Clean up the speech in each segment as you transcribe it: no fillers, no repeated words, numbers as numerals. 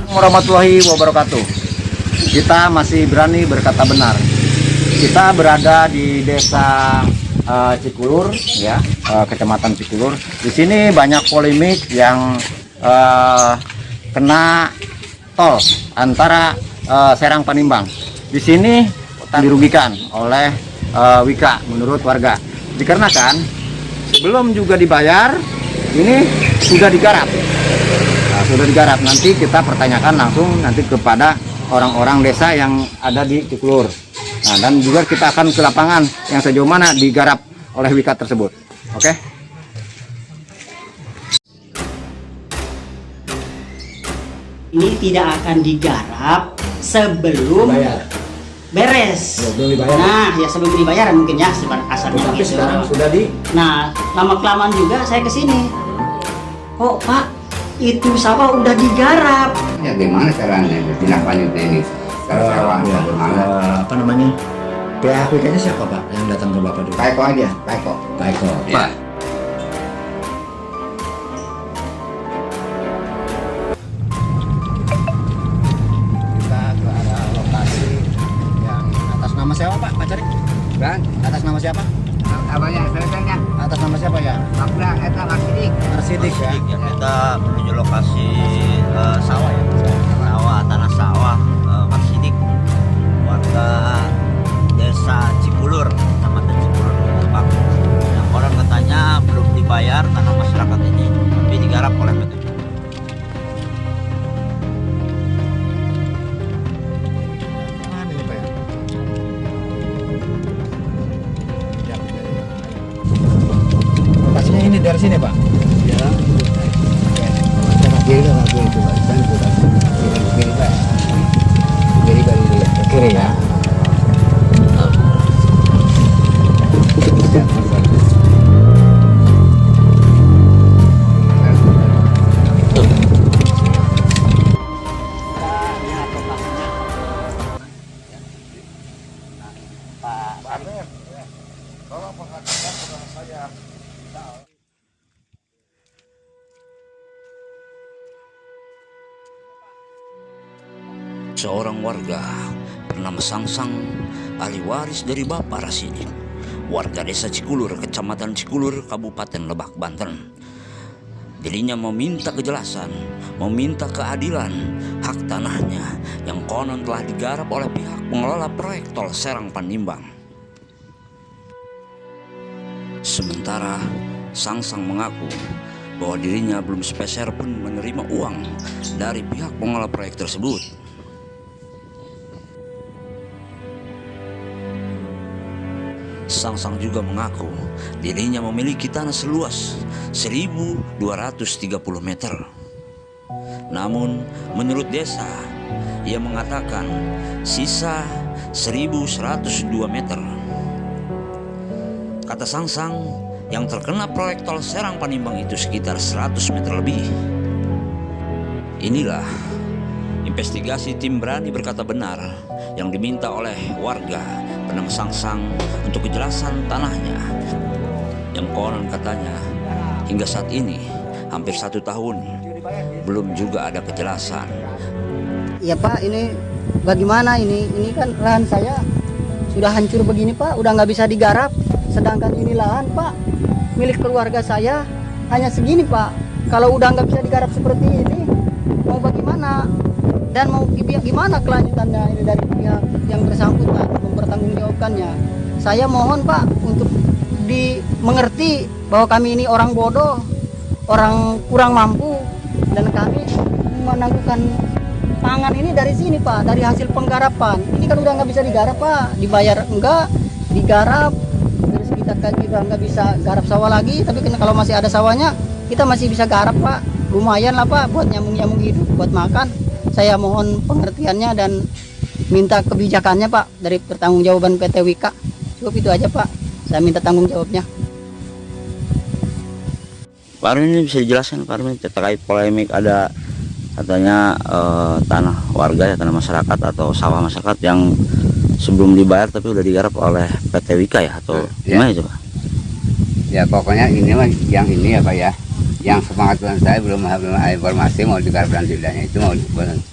Warahmatullahi wabarakatuh. Kita masih berani berkata benar. Kita berada di desa Cikulur, ya, kecamatan Cikulur. Di sini banyak polemik yang kena tol antara Serang Panimbang. Di sini dirugikan oleh Wika menurut warga. Dikarenakan sebelum juga dibayar, ini sudah digarap. Sudah digarap. Nanti kita pertanyakan langsung nanti kepada orang-orang desa yang ada di Cikulur. Nah, dan juga kita akan ke lapangan yang sejauh mana digarap oleh Wika tersebut. Oke? Ini tidak akan digarap sebelum beres. Nah, ya sebelum dibayar mungkin ya kasarnya gitu. Sekarang sudah di. Nah, lama-kelamaan juga saya kesini. Kok Pak, itu sawah udah digarap? Ya gimana caranya tindak lanjutnya ini? Kalau sawahnya bagaimana? Apa namanya? PHK-nya siapa Pak yang datang ke Bapak dulu? Pak Eko aja, Pak Eko. Pak Eko. Ya. Pak. Kita ke arah lokasi yang atas nama siapa Pak? Pak Cari? Dan Atas nama siapa? abangnya selesainya. Atas nama siapa ya? Abang eta Marsidik. Marsidik ya. Ya, kita menuju lokasi sawah ya, tanah sawah Marsidik, warga desa Cikulur, kecamatan Cikulur, Lebak. Yang orang katanya belum dibayar tanah masyarakat ini, tapi digarap oleh PT. Mana ini Pak ya? Lokasinya ini dari sini Pak? Ya. Kiri itu Pak. Kiri Pak. Kiri ke kiri ya. Seorang warga bernama Sangsang, ahli waris dari Bapak Rasidi, warga desa Cikulur, kecamatan Cikulur, Kabupaten Lebak, Banten. Dirinya meminta kejelasan, meminta keadilan hak tanahnya yang konon telah digarap oleh pihak pengelola proyek tol Serang Panimbang. Sementara Sangsang mengaku bahwa dirinya belum sepeser pun menerima uang dari pihak pengelola proyek tersebut. Sangsang juga mengaku dirinya memiliki tanah seluas 1.230 meter. Namun menurut desa, ia mengatakan sisa 1.102 meter. Kata Sangsang, yang terkena proyek tol Serang Panimbang itu sekitar 100 meter lebih. Inilah investigasi tim berani berkata benar yang diminta oleh warga bernama Sangsang untuk kejelasan tanahnya yang konon katanya hingga saat ini hampir 1 tahun belum juga ada kejelasan. Ya Pak, ini bagaimana ini? Ini kan lahan saya sudah hancur begini Pak, udah nggak bisa digarap. Sedangkan ini lahan Pak milik keluarga saya hanya segini Pak. Kalau udah nggak bisa digarap seperti ini, mau bagaimana? Dan mau gimana kelanjutannya ini dari pihak yang bersangkutan mempertanggungjawabkannya. Saya mohon Pak untuk dimengerti bahwa kami ini orang bodoh, orang kurang mampu, dan kami menangguhkan pangan ini dari sini Pak, dari hasil penggarapan. Ini kan udah nggak bisa digarap Pak, dibayar enggak, digarap. Terus kita kan juga nggak bisa garap sawah lagi, tapi kalau masih ada sawahnya kita masih bisa garap Pak. Lumayan lah Pak buat nyambung-nyambung hidup, buat makan. Saya mohon pengertiannya dan minta kebijakannya Pak dari pertanggungjawaban PT Wika. Cukup itu aja Pak, saya minta tanggung jawabnya. Pak Armin, ini bisa dijelaskan Pak Armin terkait polemik ada katanya tanah warga ya, tanah masyarakat atau sawah masyarakat yang sebelum dibayar tapi udah digarap oleh PT Wika ya, atau gimana itu Pak? Ya Ya pokoknya ini mah yang ini ya Pak ya. Yang sepengetahuan saya belum ada informasi mau digarap dan tidaknya itu mau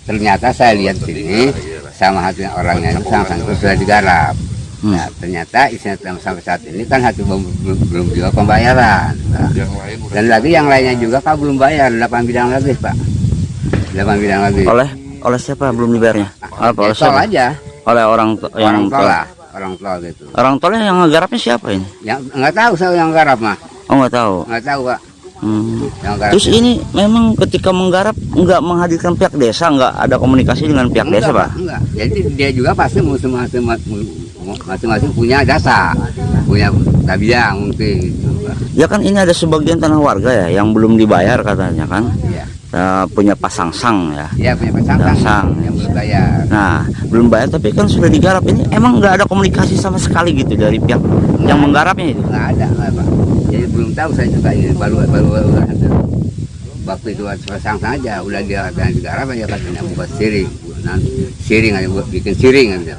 ternyata saya lihat sini sama hati orangnya sama itu sudah digarap. Nah, ternyata isinya sampai saat ini kan hati belum juga pembayaran. Pak. Dan lagi yang lainnya juga Pak belum bayar 8 bidang lagi Pak. 8 bidang lagi. Oleh siapa belum dibayarnya? Apa oleh Tol siapa? aja. Oleh orang Orang tol lah. Orang tol gitu. Orang tolnya yang ngegarapnya siapa ini? Yang nggak tahu saya yang garap mah. Oh nggak tahu. Nggak tahu Pak. Yang garap. Terus ini memang ketika menggarap nggak menghadirkan pihak desa, nggak ada komunikasi dengan pihak desa Pak? Enggak. Jadi dia juga pasti masing-masing punya jasa, punya bidang mungkin. Gitu, Pak. Ya kan ini ada sebagian tanah warga ya yang belum dibayar katanya kan? Iya. Punya pasangsang ya. Iya punya pasang yang belum bayar. Nah, belum bayar tapi kan sudah digarap. Ini emang nggak ada komunikasi sama sekali gitu dari pihak yang menggarapnya itu? Nggak ada Pak. Jadi belum tahu saya juga ini baru waktu itu pasang saja udah dia digarap aja katanya buat siring, siring aja buat bikin siring aja.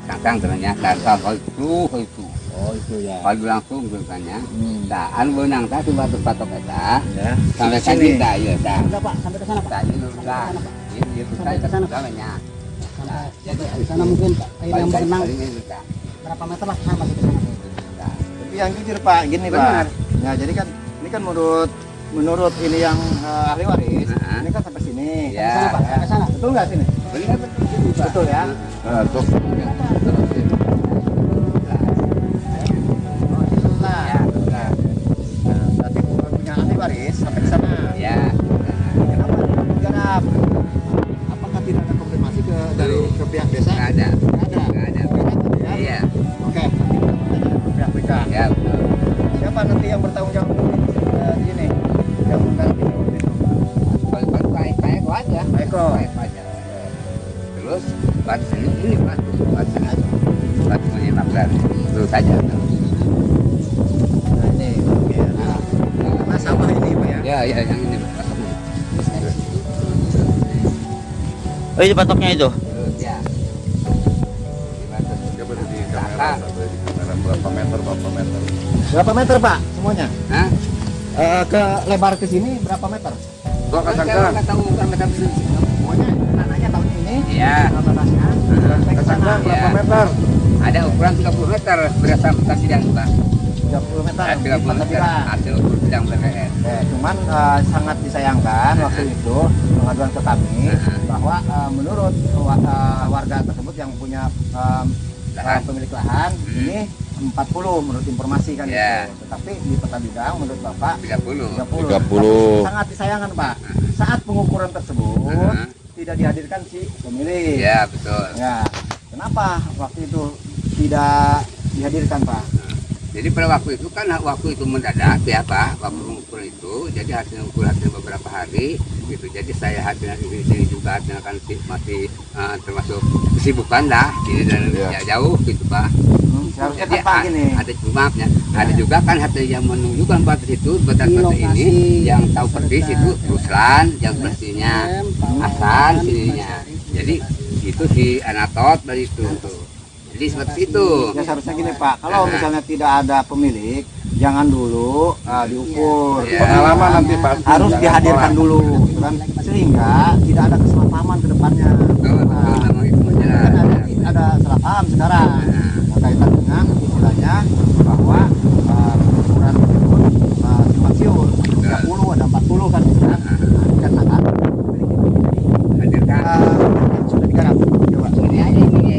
Sangkang ternyata kalau itu. Oh itu ya. Kalau langsung bertanya, nah anu benang tak tuh patok eta, Ya. sampai Sini. sini tak ya tak. Enggak Pak, sampai ke sana Pak. Tak ini udah. Ini itu Sampai saya ke sana, Pak. namanya. Nah, Jadi di sana mungkin Pak, air yang berenang ini tak. berapa meter Pak sama di sana. Tapi yang jujur Pak, gini Benar. Pak. Ya jadi kan ini kan menurut ini yang ahli waris, Heeh. ini kan sampai sini. Ya. Sana Pak, sampai sana. Betul nggak sini? Benar betul Pak. Betul ya. Tuh. Nah, berarti punya ahli waris sampai ke sana. Ya. Kenapa digarap? Apakah tidak ada konfirmasi dari pihak desa? Nggak ada. Nggak ada. Nggak ada. Ya? Iya. Oke. Ke pihak BK. Ya betul. Siapa nanti yang bertanggung jawab di sini? Yang menggarap ini waktu itu? Kalau kayak aja. Pak Eko. Kayak aja. Terus batu ini batu menyemakkan terus saja. Nah, ini oke. Nah, karena sawah ini Pak ya. Ya ya yang ini. Oh ini patoknya itu? Terus ya. Coba di kamera, berapa meter Berapa meter Pak semuanya? Hah? Ke lebar ke sini berapa meter? Gua kasangkan. Nggak tahu bukan meter Semuanya tanahnya tahun ini. Iya. Batasnya sampai ke sana Kasangkan berapa Ya. meter? Ada ukuran 30 meter berdasarkan sidang Pak. 30 meter. 30 meter hasil ukur sidang PPN. Cuman sangat disayangkan waktu itu pengaduan ke kami bahwa menurut warga tersebut yang punya Lahan. pemilik lahan ini 40 menurut informasi kan Ya. itu. Tetapi di peta bidang menurut Bapak 30. 30. 30. Sangat disayangkan Pak. Saat pengukuran tersebut tidak dihadirkan si pemilik. Ya betul. Ya. Kenapa waktu itu tidak dihadirkan Pak? Jadi pada waktu itu kan mendadak ya Pak, waktu mengukur itu, jadi hasil beberapa hari gitu. Jadi saya hadir di sini juga kan masih termasuk kesibukan dah, ini dan jauh gitu Pak. Seharusnya Jadi kan Pak gini. ada maafnya, ada juga kan hati yang menunjukkan batas itu batas Lokasi. ini yang tahu persis itu Ruslan yang pastinya Hasan sininya. Jadi itu si Anatot dari itu tuh. Jadi seperti itu. Ya seharusnya gini Pak, kalau misalnya tidak ada pemilik, jangan dulu diukur. Ya. Pengalaman nanti Pak. Harus Jangan dihadirkan tolak. dulu, gitu kan? Sehingga tidak ada kesalahpahaman ke depannya. Betul, betul, memang itu Kan jelas. ada salah paham sekarang berkaitan dengan istilahnya bahwa ukuran tersebut simpang siur 30 ada 40 kan gitu kan. Dikatakan Hadirkan. sudah digarap. Coba. Ini aja ini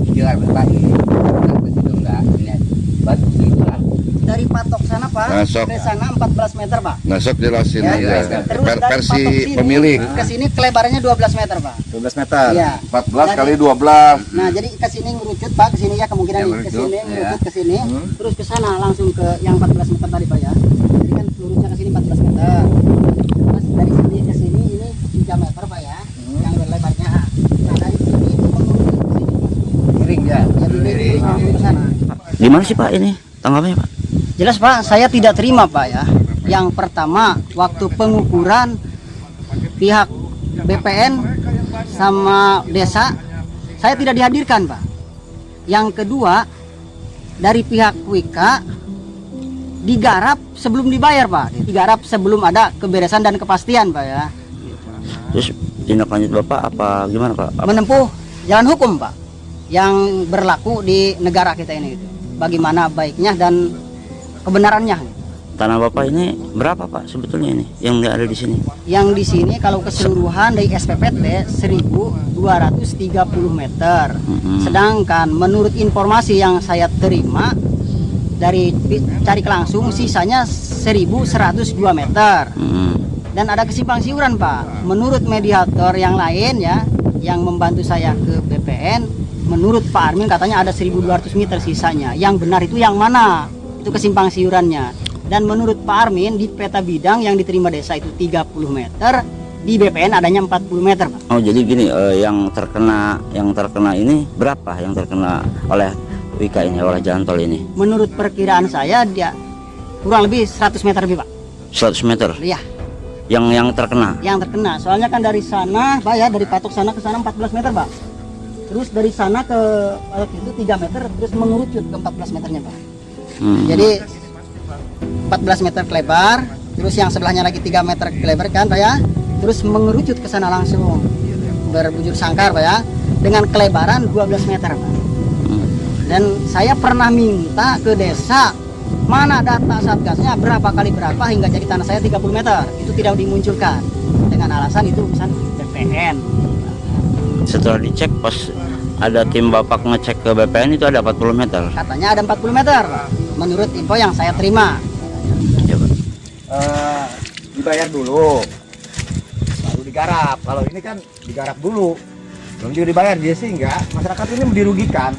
jual berbagi itu enggak ini batu itu lah. Dari patok sana Pak, Masuk. ke sana 14 meter Pak. Besok jelasin Ya, aja. terus dari Versi patok sini pemilik. ke sini kelebarannya 12 meter Pak. 12 meter. Iya. 14 kali Dari- 12. Nah, jadi ke sini ngerucut Pak, ke sini ya kemungkinan Ya, ke ngerucut, sini, ya. ngerucut ke sini, terus ke sana langsung ke yang 14 meter tadi Pak ya. Jadi kan lurusnya ke sini 14 meter. Terus dari sini ke sini ini 3 meter Pak ya, yang lebarnya. Nah, dari Gimana sih Pak ini tanggapannya Pak? Jelas Pak, saya tidak terima Pak ya. Yang pertama, waktu pengukuran pihak BPN sama desa, saya tidak dihadirkan Pak. Yang kedua, dari pihak Wika digarap sebelum dibayar Pak. Digarap sebelum ada keberesan dan kepastian Pak ya. Terus tindak lanjut Bapak apa gimana Pak? Menempuh jalan hukum Pak yang berlaku di negara kita ini gitu. Bagaimana baiknya dan kebenarannya. Tanah Bapak ini berapa Pak sebetulnya ini yang ada di sini? Yang di sini kalau keseluruhan dari SPPT 1230 meter. Sedangkan menurut informasi yang saya terima dari cari langsung sisanya 1102 meter. Dan ada kesimpang siuran Pak. Menurut mediator yang lain ya, yang membantu saya ke BPN, menurut Pak Armin katanya ada 1200 meter sisanya. Yang benar itu yang mana? Itu kesimpang siurannya. Dan menurut Pak Armin di peta bidang yang diterima desa itu 30 meter, di BPN adanya 40 meter Pak. Oh jadi gini, yang terkena ini berapa yang terkena oleh Wika ini, oleh jalan tol ini? Menurut perkiraan saya dia kurang lebih 100 meter lebih Pak. 100 meter? Iya. Yang terkena? Yang terkena, soalnya kan dari sana Pak ya, dari patok sana ke sana 14 meter Pak. Terus dari sana ke patok itu 3 meter, terus mengerucut ke 14 meternya Pak. Jadi 14 meter lebar, terus yang sebelahnya lagi 3 meter lebar kan Pak ya, terus mengerucut ke sana langsung berbujur sangkar Pak ya, dengan kelebaran 12 meter Pak. Dan saya pernah minta ke desa mana data satgasnya berapa kali berapa hingga jadi tanah saya 30 meter, itu tidak dimunculkan dengan alasan itu urusan BPN. Setelah dicek pas ada tim Bapak ngecek ke BPN itu ada 40 meter. Katanya ada 40 meter menurut info yang saya terima. Ya, Pak. Dibayar dulu baru digarap. Kalau ini kan digarap dulu belum juga dibayar, dia sehingga masyarakat ini dirugikan.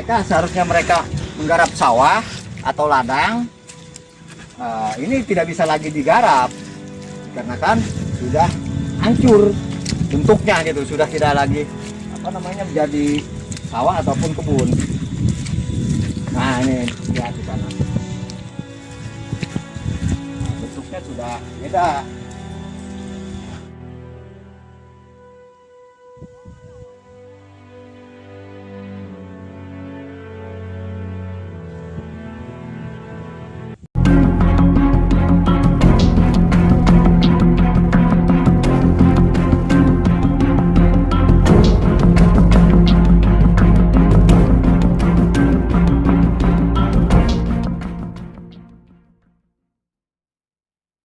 Seharusnya mereka menggarap sawah atau ladang, ini tidak bisa lagi digarap karena kan sudah hancur bentuknya gitu, sudah tidak lagi menjadi sawah ataupun kebun. Nah ini lihat di sana, bentuknya sudah beda.